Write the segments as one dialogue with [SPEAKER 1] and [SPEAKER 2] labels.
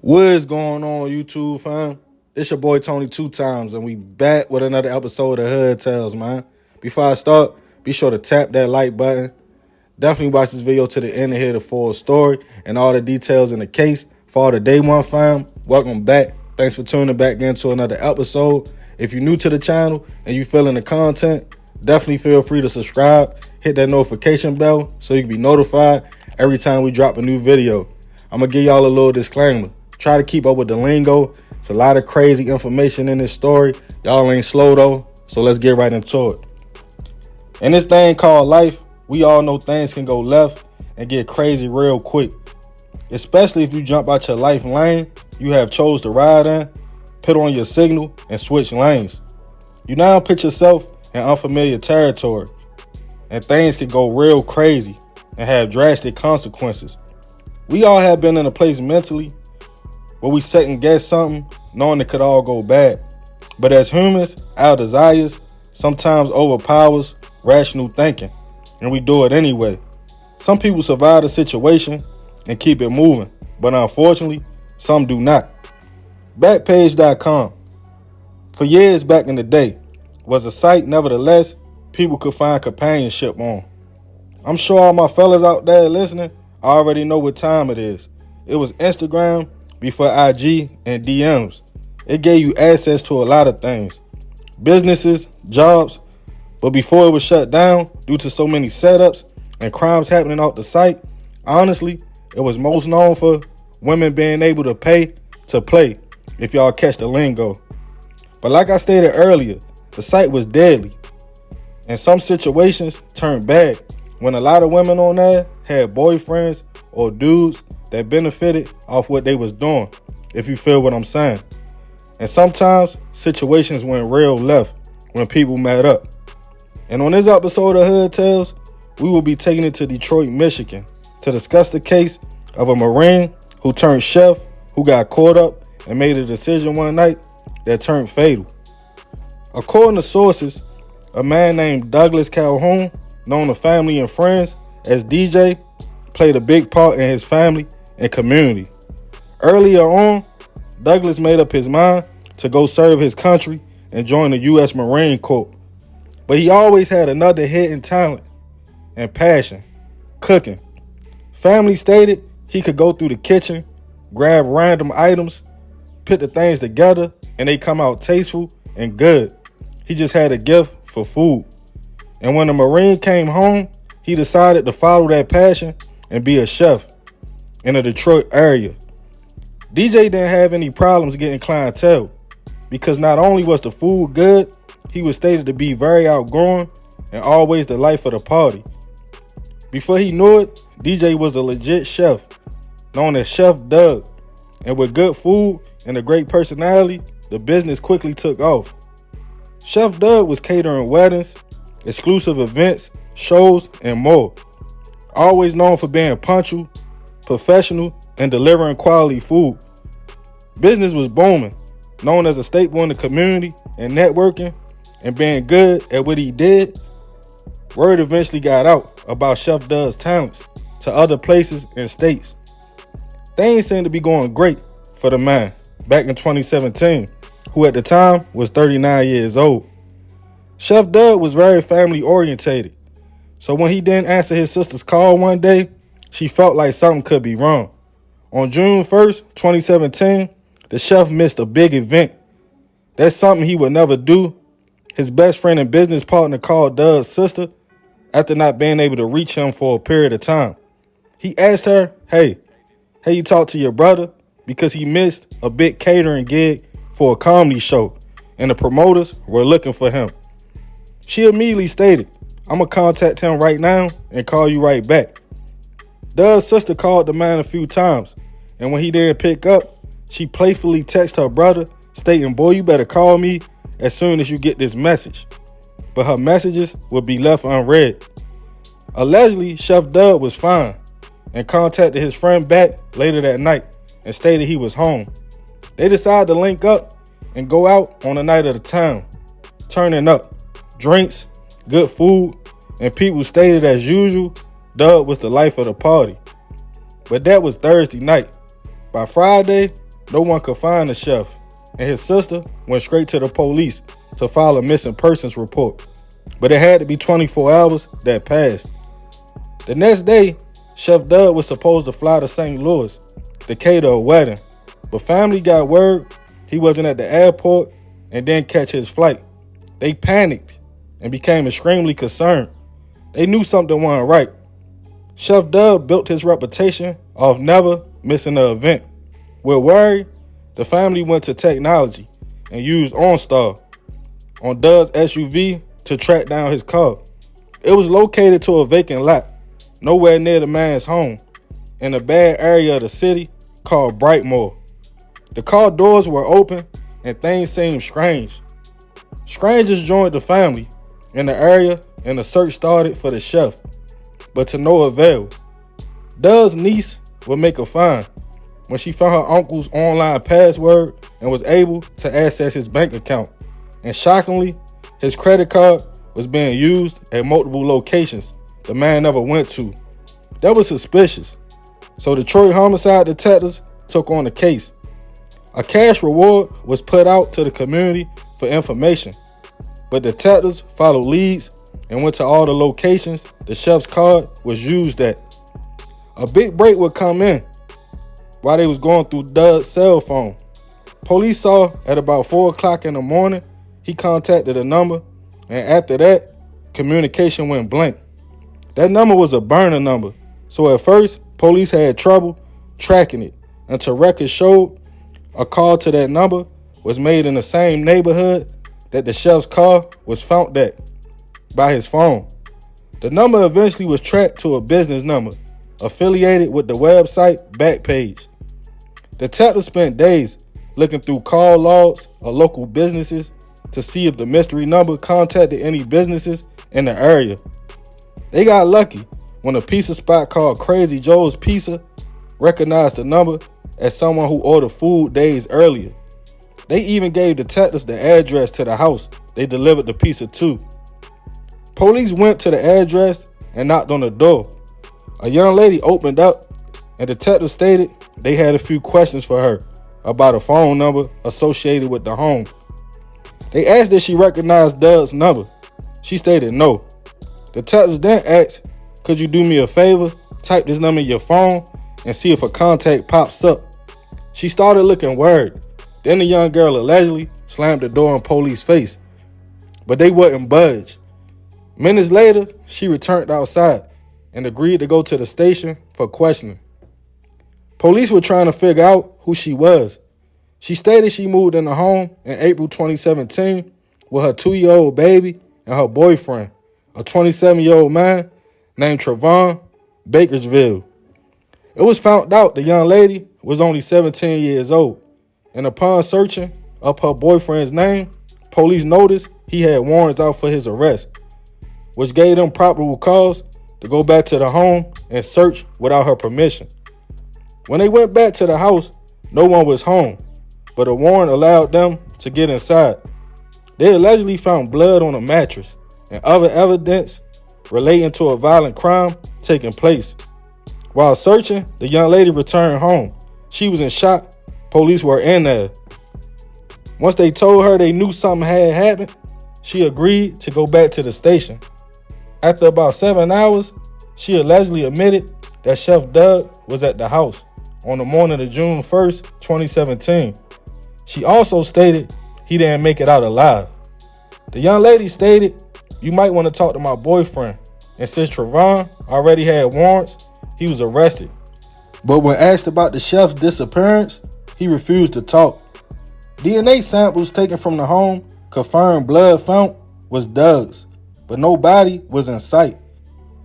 [SPEAKER 1] What is going on, YouTube fam? It's your boy Tony Two Times, and we back with another episode of Hood Tales, man. Before I start, be sure to tap that like button. Definitely watch this video to the end to hear the full story and all the details in the case. For all the day one fam, welcome back. Thanks for tuning back into another episode. If you're new to the channel and you feeling the content, definitely feel free to subscribe. Hit that notification bell so you can be notified every time we drop a new video. I'm going to give y'all a little disclaimer. Try to keep up with the lingo. It's a lot of crazy information in this story. Y'all ain't slow though, so let's get right into it. In this thing called life, we all know things can go left and get crazy real quick. Especially if you jump out your life lane you have chose to ride in, put on your signal, and switch lanes. You now put yourself in unfamiliar territory, and things can go real crazy and have drastic consequences. We all have been in a place mentally where we second guess something knowing it could all go bad. But as humans, our desires sometimes overpowers rational thinking, and we do it anyway. Some people survive the situation and keep it moving, but unfortunately, some do not. Backpage.com, for years back in the day, was a site nevertheless people could find companionship on. I'm sure all my fellas out there listening already know what time it is. It was Instagram before IG and DMs. It gave you access to a lot of things. Businesses, jobs, but before it was shut down due to so many setups and crimes happening off the site, honestly, it was most known for women being able to pay to play, if y'all catch the lingo. But like I stated earlier, the site was deadly, and some situations turned bad when a lot of women on there had boyfriends or dudes that benefited off what they was doing, if you feel what I'm saying. And sometimes situations went real left when people met up. And on this episode of Hood Tales, we will be taking it to Detroit, Michigan to discuss the case of a Marine who turned chef who got caught up and made a decision one night that turned fatal. According to sources, a man named Douglas Calhoun, known to family and friends as DJ, played a big part in his family and community. Earlier on, Douglas made up his mind to go serve his country and join the U.S. Marine Corps. But he always had another hidden talent and passion: cooking. Family stated he could go through the kitchen, grab random items, put the things together, and they come out tasteful and good. He just had a gift for food. And when the Marine came home, he decided to follow that passion and be a chef in the Detroit area. DJ didn't have any problems getting clientele because not only was the food good, he was stated to be very outgoing and always the life of the party. Before he knew it, DJ was a legit chef, known as Chef Doug. And with good food and a great personality, the business quickly took off. Chef Doug was catering weddings, exclusive events, shows, and more. Always known for being punctual, professional, and delivering quality food. Business was booming, known as a staple in the community and networking, and being good at what he did. Word eventually got out about Chef Doug's talents to other places and states. Things seemed to be going great for the man back in 2017, who at the time was 39 years old. Chef Doug was very family orientated, so when he didn't answer his sister's call one day, she felt like something could be wrong. On June 1st, 2017, the chef missed a big event. That's something he would never do. His best friend and business partner called Doug's sister after not being able to reach him for a period of time. He asked her, hey, you talked to your brother? Because he missed a big catering gig for a comedy show, and the promoters were looking for him. She immediately stated, I'm going to contact him right now and call you right back. Doug's sister called the man a few times, and when he didn't pick up, she playfully texted her brother, stating, boy, you better call me as soon as you get this message. But her messages would be left unread. Allegedly, Chef Doug was fine and contacted his friend back later that night and stated he was home. They decided to link up and go out on the night of the town, turning up drinks, good food, and people stated as usual, Doug was the life of the party. But that was Thursday night. By Friday, No one could find the chef, and his sister went straight to the police to file a missing persons report. But it had to be 24 hours that passed. The next day, Chef Doug was supposed to fly to St. Louis to cater a wedding, but family got word he wasn't at the airport and didn't catch his flight. They panicked and became extremely concerned. They knew something wasn't right. Chef Doug built his reputation off never missing an event. With worry, the family went to technology and used OnStar on Doug's SUV to track down his car. It was located to a vacant lot, nowhere near the man's home, in a bad area of the city called Brightmoor. The car doors were open and things seemed strange. Strangers joined the family in the area and a search started for the chef, but to no avail. Doug's niece would make a find when she found her uncle's online password and was able to access his bank account. And shockingly, his credit card was being used at multiple locations the man never went to. That was suspicious. So Detroit homicide detectives took on the case. A cash reward was put out to the community for information, but detectives followed leads and went to all the locations the chef's card was used at. A big break would come in while they was going through Doug's cell phone. Police saw at about 4 o'clock in the morning, he contacted a number, and after that, communication went blank. That number was a burner number, so at first, police had trouble tracking it until records showed a call to that number was made in the same neighborhood that the chef's car was found at by his phone. The number eventually was tracked to a business number affiliated with the website Backpage. Detectives spent days looking through call logs of local businesses to see if the mystery number contacted any businesses in the area. They got lucky when a pizza spot called Crazy Joe's Pizza recognized the number as someone who ordered food days earlier. They even gave detectives the address to the house they delivered the pizza to. Police went to the address and knocked on the door. A young lady opened up, and detectives stated they had a few questions for her about a phone number associated with the home. They asked if she recognized Doug's number. She stated no. Detectives then asked, "Could you do me a favor? Type this number in your phone and see if a contact pops up." She started looking worried. Then the young girl allegedly slammed the door in police's face, but they wouldn't budge. Minutes later, she returned outside and agreed to go to the station for questioning. Police were trying to figure out who she was. She stated she moved in the home in April 2017 with her 2-year-old baby and her boyfriend, a 27-year-old man named Trevon Bakersville. It was found out the young lady was only 17 years old, and upon searching up her boyfriend's name, police noticed he had warrants out for his arrest, which gave them probable cause to go back to the home and search without her permission. When they went back to the house, no one was home, but a warrant allowed them to get inside. They allegedly found blood on a mattress and other evidence relating to a violent crime taking place. While searching, the young lady returned home. She was in shock. Police were in there. Once they told her they knew something had happened, she agreed to go back to the station. After about 7 hours, she allegedly admitted that Chef Doug was at the house on the morning of June 1st, 2017. She also stated he didn't make it out alive. The young lady stated, "You might want to talk to my boyfriend," and since Trevon already had warrants, he was arrested. But when asked about the chef's disappearance, he refused to talk. DNA samples taken from the home confirmed blood found was Doug's, but no body was in sight.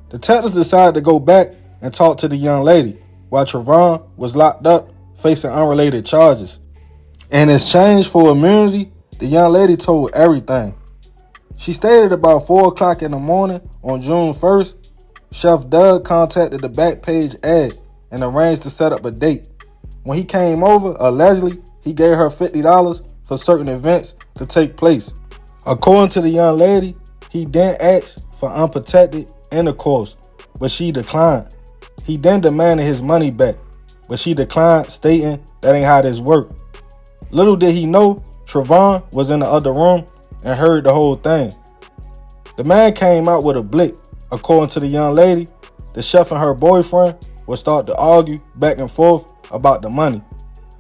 [SPEAKER 1] Detectives decided to go back and talk to the young lady while Trevon was locked up facing unrelated charges. In exchange for immunity, the young lady told everything. She stated about 4 o'clock in the morning on June 1st, Chef Doug contacted the Backpage ad and arranged to set up a date. When he came over, allegedly, he gave her $50 for certain events to take place. According to the young lady, he then asked for unprotected intercourse, but she declined. He then demanded his money back, but she declined, stating that ain't how this worked. Little did he know, Trevon was in the other room and heard the whole thing. The man came out with a blick. According to the young lady, the chef and her boyfriend would start to argue back and forth about the money.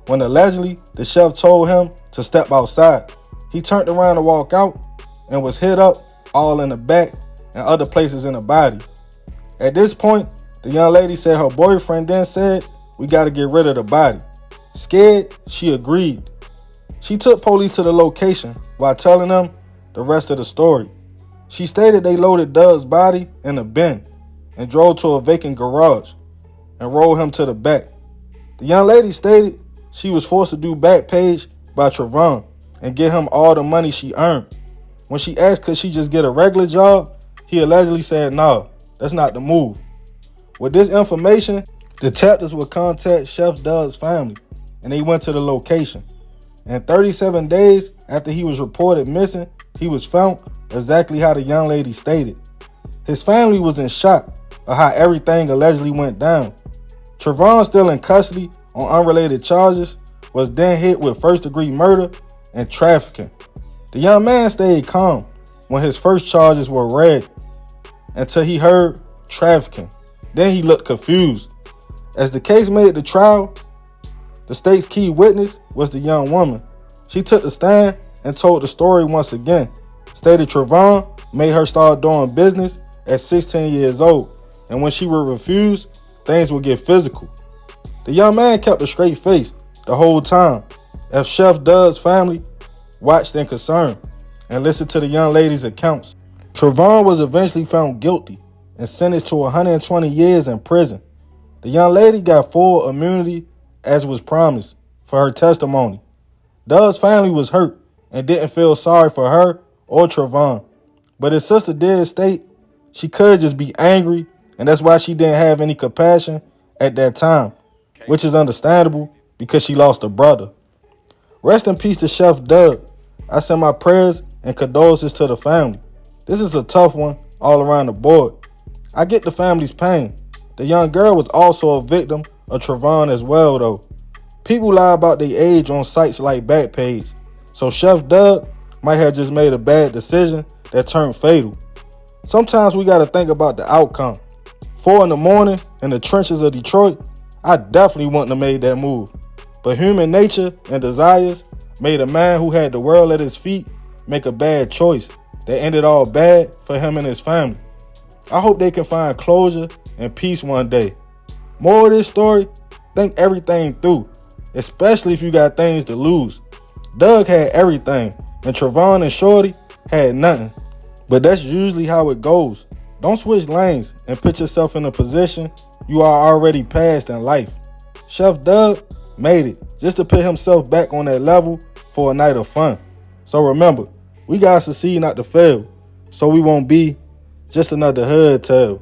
[SPEAKER 1] When allegedly the chef told him to step outside, he turned around to walk out and was hit up all in the back and other places in the body. At this point, the young lady said her boyfriend then said, "We got to get rid of the body." Scared, she agreed. She took police to the location while telling them the rest of the story. She stated they loaded Doug's body in a bin and drove to a vacant garage and rolled him to the back. The young lady stated she was forced to do Backpage by Trevon and get him all the money she earned. When she asked could she just get a regular job, he allegedly said, "No, that's not the move." With this information, detectives would contact Chef Doug's family and they went to the location. And 37 days after he was reported missing, he was found exactly how the young lady stated. His family was in shock of how everything allegedly went down. Trevon, still in custody on unrelated charges, was then hit with first-degree murder and trafficking. The young man stayed calm when his first charges were read until he heard trafficking. Then he looked confused. As the case made it to trial, the state's key witness was the young woman. She took the stand and told the story once again, stated Trevon made her start doing business at 16 years old, and when she would refuse, things would get physical. The young man kept a straight face the whole time, as Chef Doug's family watched in concern and listened to the young lady's accounts. Trevon was eventually found guilty and sentenced to 120 years in prison. The young lady got full immunity as was promised for her testimony. Doug's family was hurt and didn't feel sorry for her or Trevon, but his sister did state she could just be angry, and that's why she didn't have any compassion at that time, which is understandable because she lost a brother. Rest in peace to Chef Doug. I send my prayers and condolences to the family. This is a tough one all around the board. I get the family's pain. The young girl was also a victim of Trevon as well, though. People lie about their age on sites like Backpage, so Chef Doug might have just made a bad decision that turned fatal. Sometimes we gotta think about the outcome. 4 a.m. in the trenches of Detroit, I definitely wouldn't have made that move. But human nature and desires made a man who had the world at his feet make a bad choice that ended all bad for him and his family. I hope they can find closure and peace one day. More of this story, think everything through, especially if you got things to lose. Doug had everything, and Trevon and Shorty had nothing. But that's usually how it goes. Don't switch lanes and put yourself in a position you are already past in life. Chef Doug made it just to put himself back on that level for a night of fun. So remember, we gotta succeed not to fail, so we won't be just another hood tale.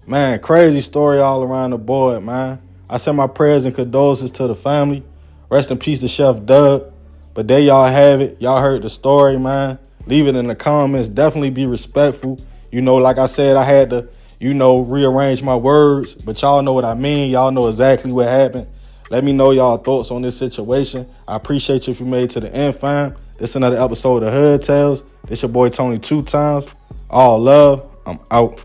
[SPEAKER 1] Man, crazy story all around the board, man. I send my prayers and condolences to the family. Rest in peace to Chef Doug. But there y'all have it. Y'all heard the story, man. Leave it in the comments. Definitely be respectful. You know, like I said, I had to, rearrange my words. But y'all know what I mean. Y'all know exactly what happened. Let me know y'all thoughts on this situation. I appreciate you if you made it to the end, fam. This is another episode of Hood Tales. This your boy Tony 2 Times. All love. I'm out.